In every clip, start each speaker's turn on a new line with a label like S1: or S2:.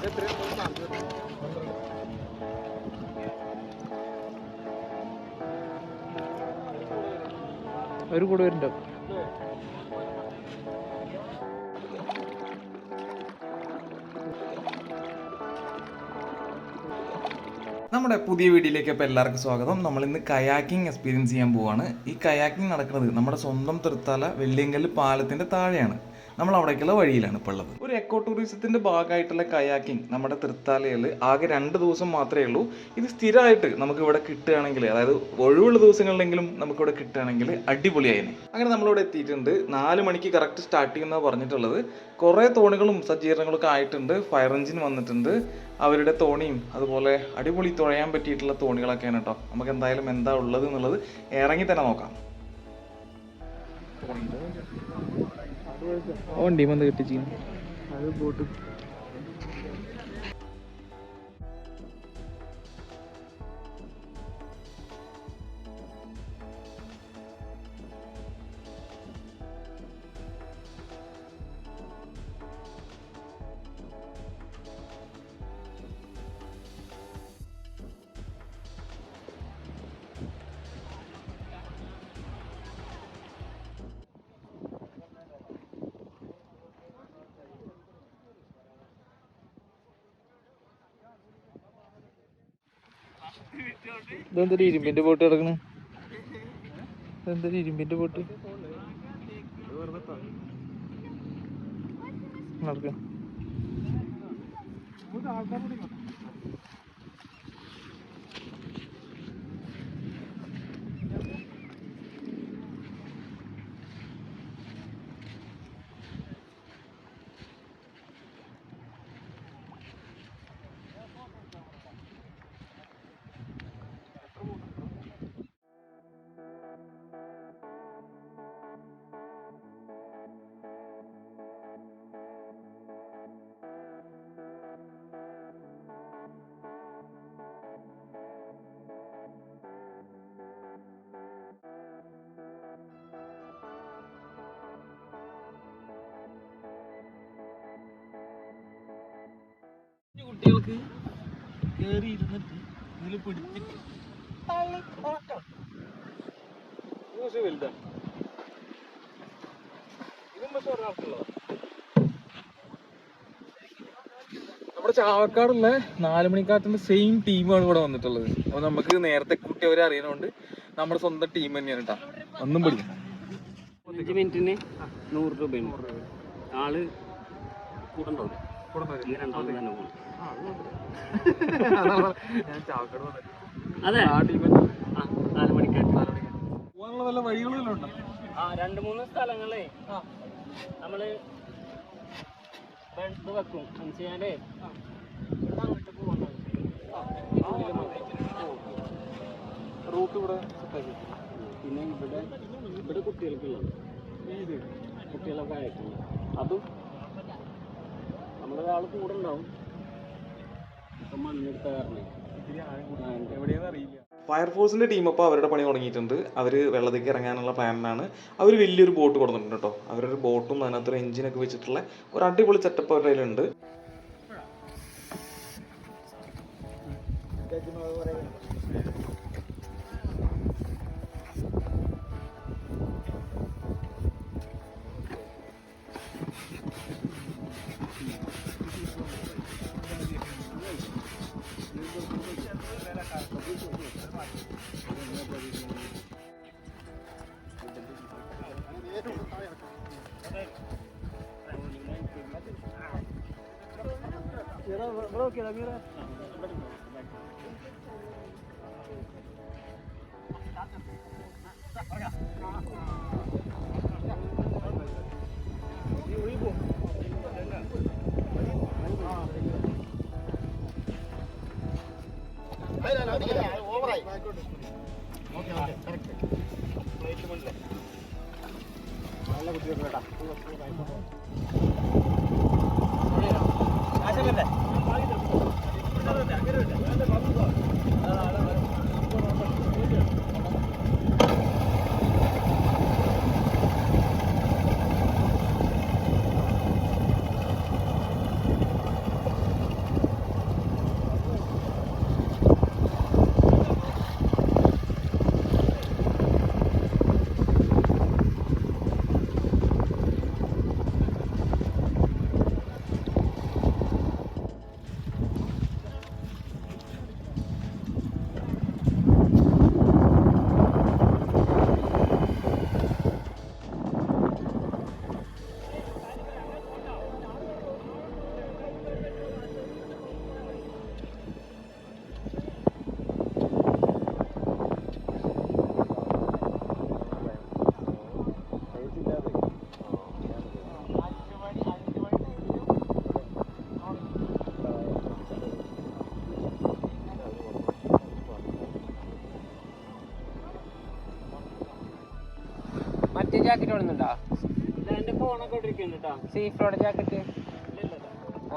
S1: ഒരു കൂടെ വരുന്നുണ്ടോ?
S2: നമ്മുടെ പുതിയ വീഡിയോയിലേക്ക് അപ്പോൾ എല്ലാവർക്കും സ്വാഗതം. നമ്മളിന്ന് കയാക്കിംഗ് എക്സ്പീരിയൻസ് ചെയ്യാൻ പോവാണ്. ഈ കയാക്കിംഗ് നടക്കുന്നത് നമ്മുടെ സ്വന്തം തൃത്താല വെള്ളിയങ്കല്ല് പാലത്തിൻ്റെ താഴെയാണ്. നമ്മൾ അവിടേക്കുള്ള വഴിയിലാണ് ഇപ്പോൾ ഉള്ളത്. ഒരു എക്കോ ടൂറിസത്തിൻ്റെ ഭാഗമായിട്ടുള്ള കയാക്കിംഗ് നമ്മുടെ തൃത്താലയിൽ ആകെ 2 ദിവസം മാത്രമേ ഉള്ളൂ. ഇത് സ്ഥിരമായിട്ട് നമുക്കിവിടെ കിട്ടുകയാണെങ്കിൽ, അതായത് ഒഴിവുള്ള ദിവസങ്ങളിലെങ്കിലും നമുക്കിവിടെ കിട്ടുകയാണെങ്കിൽ അടിപൊളിയായിരുന്നു. അങ്ങനെ നമ്മളിവിടെ എത്തിയിട്ടുണ്ട്. 4 മണിക്ക് കറക്റ്റ് സ്റ്റാർട്ട് ചെയ്യുന്നതാണ് പറഞ്ഞിട്ടുള്ളത്. കുറേ തോണികളും സജ്ജീകരണങ്ങളൊക്കെ ആയിട്ടുണ്ട്. ഫയർ എഞ്ചിൻ വന്നിട്ടുണ്ട്, അവരുടെ തോണിയും അതുപോലെ അടിപൊളി തുഴയാൻ പറ്റിയിട്ടുള്ള തോണികളൊക്കെയാണ് കേട്ടോ. നമുക്ക് എന്തായാലും എന്താ ഉള്ളത് എന്നുള്ളത് ഇറങ്ങി തന്നെ നോക്കാം.
S1: വണ്ടി വന്ന് കെട്ടിച്ച് അത് ബോട്ട് ഇതെന്തൊരു ഇരുമ്പിന്റെ ബോട്ട് കിടക്കണ്? ഇതെന്തൊരു ഇരുമ്പിന്റെ ബോട്ട് നടക്ക? കുട്ടികൾക്ക് കേറി ഇരുന്നിട്ട് ഇതിൽ പിടിച്ചിട്ട് വലുതാണ്. ഇതും പക്ഷെ ഒരാൾക്കുള്ളതാ. നമ്മുടെ ചാവക്കാടുള്ള 4 മണിക്കാട്ടിന്റെ സെയിം ടീമാണ് ഇവിടെ വന്നിട്ടുള്ളത്. അപ്പൊ നമുക്ക് നേരത്തെ കുട്ടി അവരെ അറിയുന്നതുകൊണ്ട് നമ്മുടെ സ്വന്തം ടീം തന്നെയാണ് കേട്ടോ. ഒന്നും പഠിക്കും.
S3: 5 മിനിറ്റിന് 100 രൂപയാണ്. ആള് കൂടെ ഉണ്ടാവില്ല. അതെ 4 മണിക്കാട്ട്
S1: പോകാനുള്ള വല്ല വഴികളും ഉണ്ടോ?
S3: 2-3 സ്ഥലങ്ങളെ നമ്മള് ഇത് വെക്കും. എന്നുവെച്ചാലേ അങ്ങോട്ട് പോകണം.
S1: റൂട്ട് ഇവിടെ
S3: പിന്നെ ഇവിടെ കുട്ടികൾക്കുള്ളത് കുട്ടികളൊക്കെ ആയിട്ടില്ല. അതും നമ്മളൊരാൾ കൂടെ ഉണ്ടാവും. ഇപ്പം മണ്ണെടുത്ത കാരണം
S1: എവിടെയാണെന്ന് അറിയില്ല.
S2: ഫയർഫോഴ്സിൻ്റെ ടീം അപ്പോൾ അവരുടെ പണി തുടങ്ങിയിട്ടുണ്ട്. അവർ വെള്ളത്തേക്ക് ഇറങ്ങാനുള്ള പ്ലാനിലാണ്. അവർ വലിയൊരു ബോട്ട് കൊടുത്തിട്ടുണ്ട് കേട്ടോ. അവരൊരു ബോട്ടും അതിനകത്തൊരു എഞ്ചിനൊക്കെ വെച്ചിട്ടുള്ള ഒരു അടിപൊളി സെറ്റപ്പ് അവരുടെ കയ്യിലുണ്ട്.
S3: നല്ല കുട്ടികളാ.
S4: ജാക്കറ്റ് വേണമെന്നുണ്ടോ? സീഫ്ലോടെ ജാക്കറ്റ്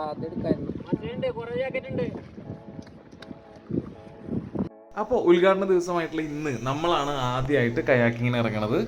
S4: അതെടുക്കായിരുന്നു.
S2: അപ്പോൾ ഉദ്ഘാടന ദിവസമായിട്ടുള്ള ഇന്ന് നമ്മളാണ് ആദ്യമായിട്ട് കയാക്കിങ്ങിന് ഇറങ്ങണത്.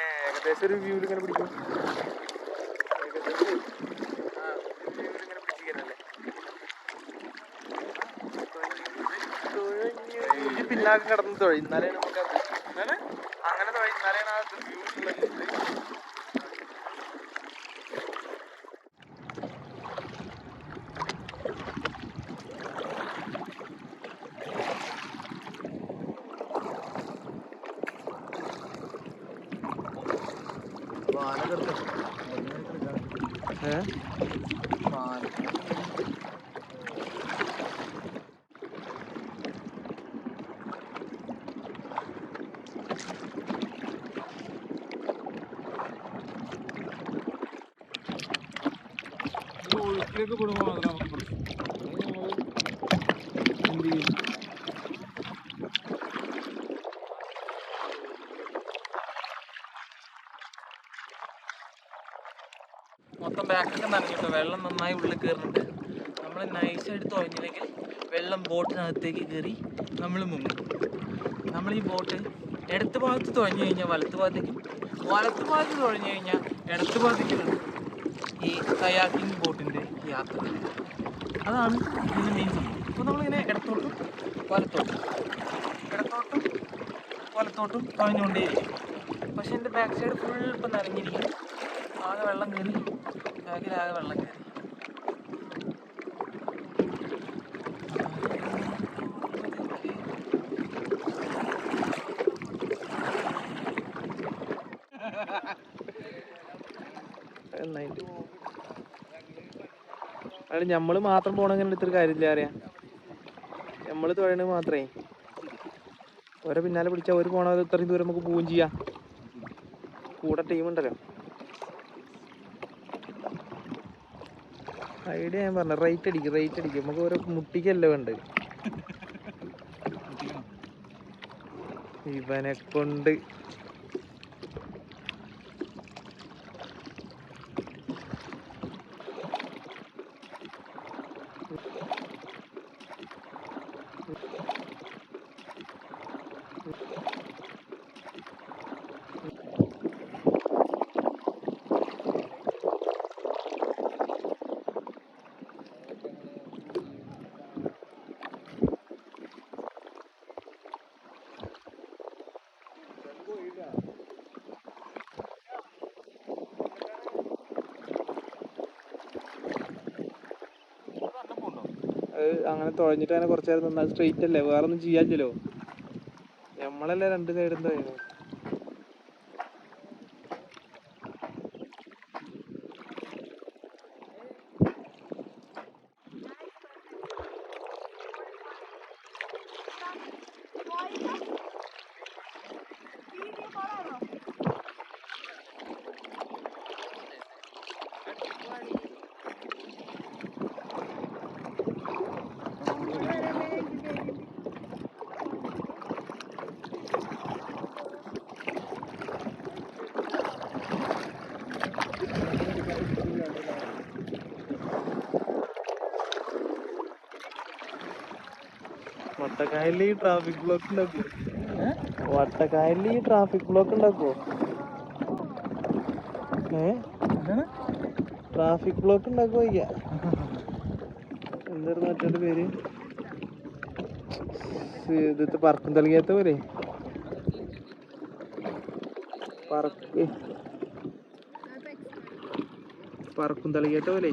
S1: ഏകദേശം ഒരു വ്യൂവിൽ ഇങ്ങനെ പിടിക്കും. പിന്നാക്കം കിടന്ന് തൊഴിന്നാലേ നമുക്ക് അങ്ങനെ തൊഴിന്നാലേ ആ വ്യൂ ഉള്ളത്. ഒഴുക്കിലേക്ക് കൂടുമ്പോൾ മാത്രം നമുക്ക് എന്ത് ചെയ്യും? മൊത്തം ബാക്കൊക്കെ നനഞ്ഞിട്ടോ, വെള്ളം നന്നായി ഉള്ളിൽ കയറുന്നുണ്ട്. നമ്മൾ നൈസായിട്ട് തുഴഞ്ഞില്ലെങ്കിൽ വെള്ളം ബോട്ടിനകത്തേക്ക് കയറി നമ്മൾ മുങ്ങും. നമ്മൾ ഈ ബോട്ട് ഇടത്ത് ഭാഗത്ത് തുഴഞ്ഞു കഴിഞ്ഞാൽ വലത്ത് ഭാഗത്തേക്കും, വലത്ത് ഭാഗത്ത് തുഴഞ്ഞു കഴിഞ്ഞാൽ ഇടത്ത് ഭാഗത്തേക്കും ഈ കയാക്കിംഗ് ബോട്ടിൻ്റെ യാത്ര. അതാണ് ഇതിൻ്റെ മെയിൻ സംഭവം. അപ്പോൾ നമ്മളിങ്ങനെ ഇടത്തോട്ടും വലത്തോട്ടും തുഴഞ്ഞുകൊണ്ടേയിരിക്കും. പക്ഷെ എൻ്റെ ബാക്ക് സൈഡ് ഫുൾ ഇപ്പം നനഞ്ഞിരിക്കും. ആകെ വെള്ളം കയറി, ബാക്കിലാകെ വെള്ളം കയറി.
S4: അത് നമ്മൾ മാത്രം പോകണമെങ്കിൽ എടുത്തൊരു കാര്യമില്ല അറിയാം. നമ്മൾ തുഴയണത് മാത്രമേ ഓരോ പിന്നാലെ പിടിച്ചാൽ ഒരു പോണത് ഇത്രയും ദൂരം നമുക്ക് പോവുകയും ചെയ്യാം. കൂടെ ടീമുണ്ടല്ലോ. ഐഡിയ ഞാൻ പറഞ്ഞു, റേറ്റ് അടിക്കും നമുക്ക് ഓരോ മുട്ടിക്കല്ല വേണ്ടത്. ഇവനെ കൊണ്ട് അങ്ങനെ തുഴഞ്ഞിട്ട് അങ്ങനെ കുറച്ച് നേരം നിന്നാൽ സ്ട്രെയിറ്റ് അല്ലേ, വേറെ ഒന്നും ചെയ്യാനില്ലല്ലോ. നമ്മളല്ലേ രണ്ട് സൈഡും തുഴയുന്നു. വട്ടക്കായലിൽ ഈ ട്രാഫിക് ബ്ലോക്ക് ഉണ്ടാക്കുവോ? വട്ടക്കായലിൽ ഈ ട്രാഫിക് ബ്ലോക്ക് ഉണ്ടാക്കുവോ? ട്രാഫിക് ബ്ലോക്ക് ഉണ്ടാക്കുവോ? എന്തായിരുന്നു മറ്റേ പേര്? ഇത് പറക്കും തളിക്കാത്ത പോലെ പറക്കും തളിക്കാത്ത പോലെ.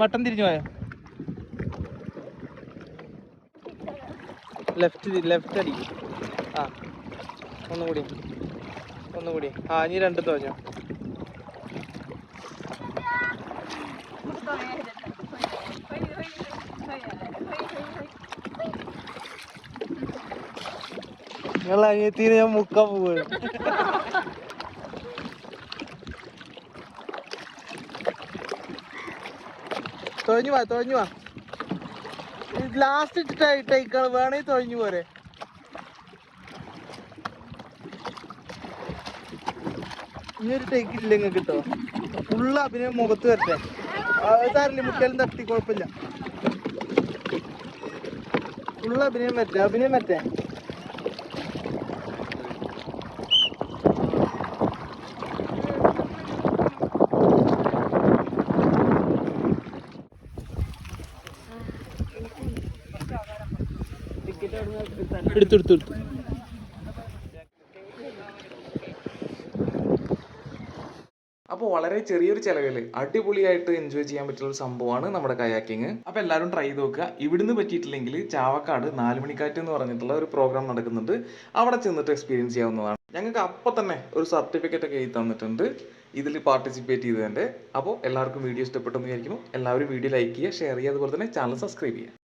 S4: വട്ടം തിരിഞ്ഞു പോയോ? ലെഫ്റ്റ് അടി. ആ ഒന്നുകൂടി. ആ ഇനി രണ്ടും തോന്നോ. നിങ്ങൾ അനിയത്തിന് ഞാൻ മുക്കാൻ പോവുകയാണ്. തൊഴഞ്ഞു വാ. ലാസ്റ്റ് ടേക്കാണ്, വേണമെങ്കിൽ തൊഴഞ്ഞു പോരെ. ഇനിയൊരു ടേക്ക് ഇല്ല നിങ്ങൾക്ക് കിട്ടോ. ഫുള്ള് അഭിനയം മുഖത്ത് വരട്ടെ. സാറില്ല മുക്കാലും തട്ടി, കുഴപ്പമില്ല. ഫുള്ള് അഭിനയം വരട്ടെ. എടുത്തു.
S2: അപ്പോൾ വളരെ ചെറിയൊരു ചിലവിൽ അടിപൊളിയായിട്ട് എൻജോയ് ചെയ്യാൻ പറ്റുന്ന ഒരു സംഭവമാണ് നമ്മുടെ കയാക്കിങ്. അപ്പോൾ എല്ലാവരും ട്രൈ ചെയ്ത് നോക്കുക. ഇവിടുന്ന് പറ്റിയിട്ടില്ലെങ്കിൽ ചാവക്കാട് 4 മണിക്കാറ്റ് എന്ന് പറഞ്ഞിട്ടുള്ള ഒരു പ്രോഗ്രാം നടക്കുന്നുണ്ട്. അവിടെ ചെന്നിട്ട് എക്സ്പീരിയൻസ് ചെയ്യാവുന്നതാണ്. ഞങ്ങൾക്ക് അപ്പം തന്നെ ഒരു സർട്ടിഫിക്കറ്റ് ഒക്കെ എഴുതി തന്നിട്ടുണ്ട് ഇതിൽ പാർട്ടിസിപ്പേറ്റ് ചെയ്തതിൻ്റെ. അപ്പോൾ എല്ലാവർക്കും വീഡിയോ ഇഷ്ടപ്പെട്ടെന്ന് വിചാരിക്കുന്നു. എല്ലാവരും വീഡിയോ ലൈക്ക് ചെയ്യുക, ഷെയർ ചെയ്യുക, അതുപോലെ തന്നെ ചാനൽ സബ്സ്ക്രൈബ് ചെയ്യുക.